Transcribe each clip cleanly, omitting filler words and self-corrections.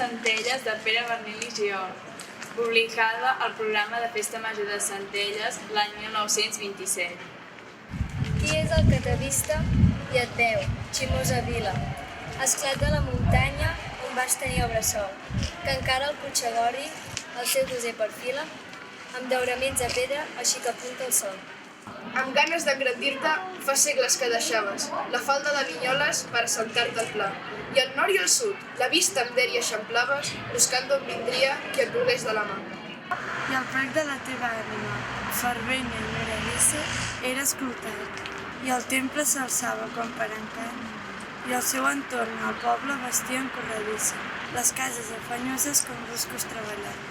Centelles de Pere Bernil i Giol, publicada al programa de Festa Major de Centelles l'any 1927. Qui és el que t'ha vista i et veu, ximosa vila, esclat de la muntanya on vas tenir el bressol, que encara el Puigdegorri, el seu doser perfila, amb dauraments a pedra així que apunta el sol. Amb ganes d'engrandir-te, fa segles que deixaves la falda de Vinyoles per assentar-te al pla. I al nord i al sud, la vista amb dèria eixamplaves, buscant d'on vindria qui et volgués de la mà. I el prec de la teva ànima, fervent i enyoradissa, era escoltat, i el temple s'alçava com per encant, i al seu entorn el poble vestia en corredissa, les cases afanyoses com ruscos treballant.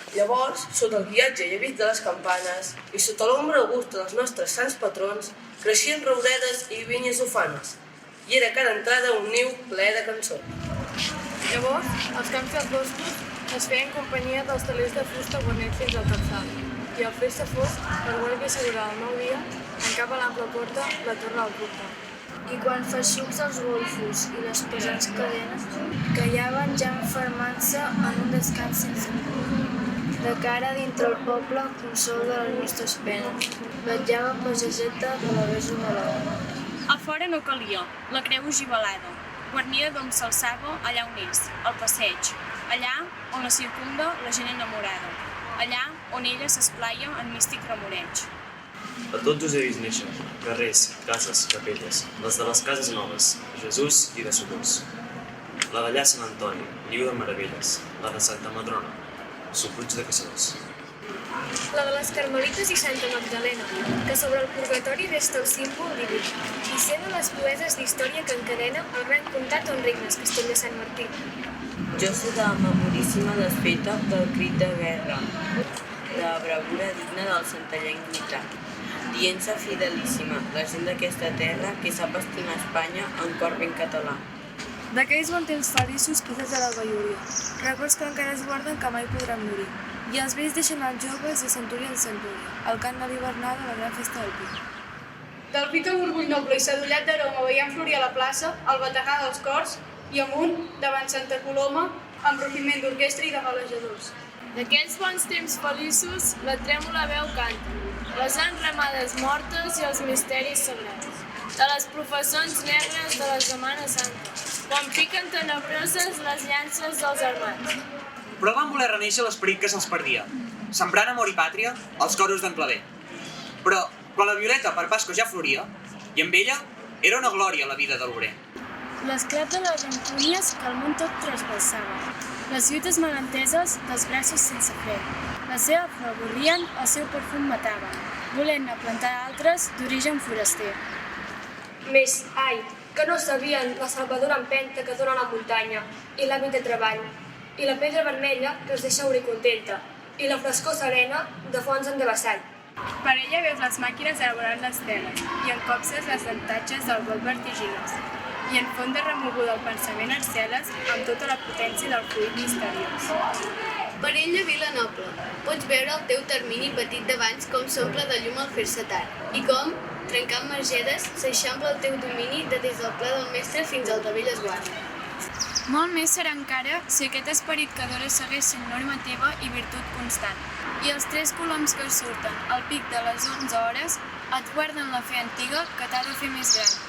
Llavors, sota el guiatge i avís de les campanes, i sota l'ombra augusta dels nostres sants patrons, creixien rouredes i vinyes ufanes, i era a cada entrada un niu ple de cançó. Llavors, els camps dels boscos es feien companyia dels telers de fusta guarnets fins al capçal, i al fer-se fosc, per guàrdia segura del nou dia, tancava l'ample porta la torre al portal. I quan feixucs els golfos i les pesants cadenes callaven ja enfermant-se en un descans sense por. De cara dintre el poble, consol de les nostres penes, vetjava passejeta de la besa de l'hora. A fora no calia, la creu ogivalada, guarnida d'on s'alçava allà on és, al passeig, allà on la circunda la gent enamorada, allà on ella s'esplaia en místic remoreig. A tots us he vist néixer, carrers, cases, capelles, les de les cases noves, Jesús i de Socors. La d'allà Sant Antoni, niu de meravelles, la de Santa Madrona, Sopuig de Caçadors. La de les Carmelites i Santa Magdalena, que sobre el purgatori resta el símbol diví, i ser de les proeses d'història que encadena el gran comtat on regnes Castell de Sant Martí. Jo sé de memoríssima desfeta del crit de guerra, de bravura digna del santallenc lluitat, dient-se fidelíssima, la gent d'aquesta terra que sap estimar Espanya en cor ben català. D'aquells bons temps feliços quizás de la vellúria, records que encara es guarden que mai podran morir, i els vells deixen els joves de centúria en centúria, el cant de l'hivernada a la gran festa del pi. Del pit amb orgull noble i sadollat d'aroma veiem florir a la plaça, el bategar dels cors, i amunt, davant Santa Coloma, amb rugiment d'orquestra i de golejadors. D'aquells bons temps feliços, la trèmola veu canta, les enramades mortes i els misteris sagrats, de les professons negres de la Setmana Santa, quan piquen tenebroses les llances dels armats. Però van voler renéixer l'esperit que se'ls perdia, sembrant amor i pàtria als coros d'en Claver. Però, quan la violeta per Pasqua ja floria, i amb ella era una glòria la vida de l'obrer. L'esclat de les rancúnies que el món tot trasbalsava, les lluites malenteses dels braços sense fre. La seva flor avorrien, el seu perfum matava, volent-ne plantar altres d'origen foraster. Més, ai, que no sabien la salvadora empenta que dona la muntanya, i l'hàbit de treball, i la pedra vermella que es deixa obrir contenta, i la frescor serena de fonts en devessall. Per ella veus les màquines elaborant les teles, i en copses les dentatges del vol vertiginós, i en font de remoguda el pensament arceles amb tota la potència del fluid misteriós. Per ella, vila noble, pots veure el teu termini petit d'abans com s'omple de llum al fer-se tard, i com, trencant margedes, s'eixampla el teu domini de des del pla del mestre fins al de vell esguard. Molt més serà encara si aquest esperit que adora segueix sent norma teva i virtut constant. I els 3 coloms que surten al pic de les 11 hores et guarden la fe antiga que t'ha de fer més gran.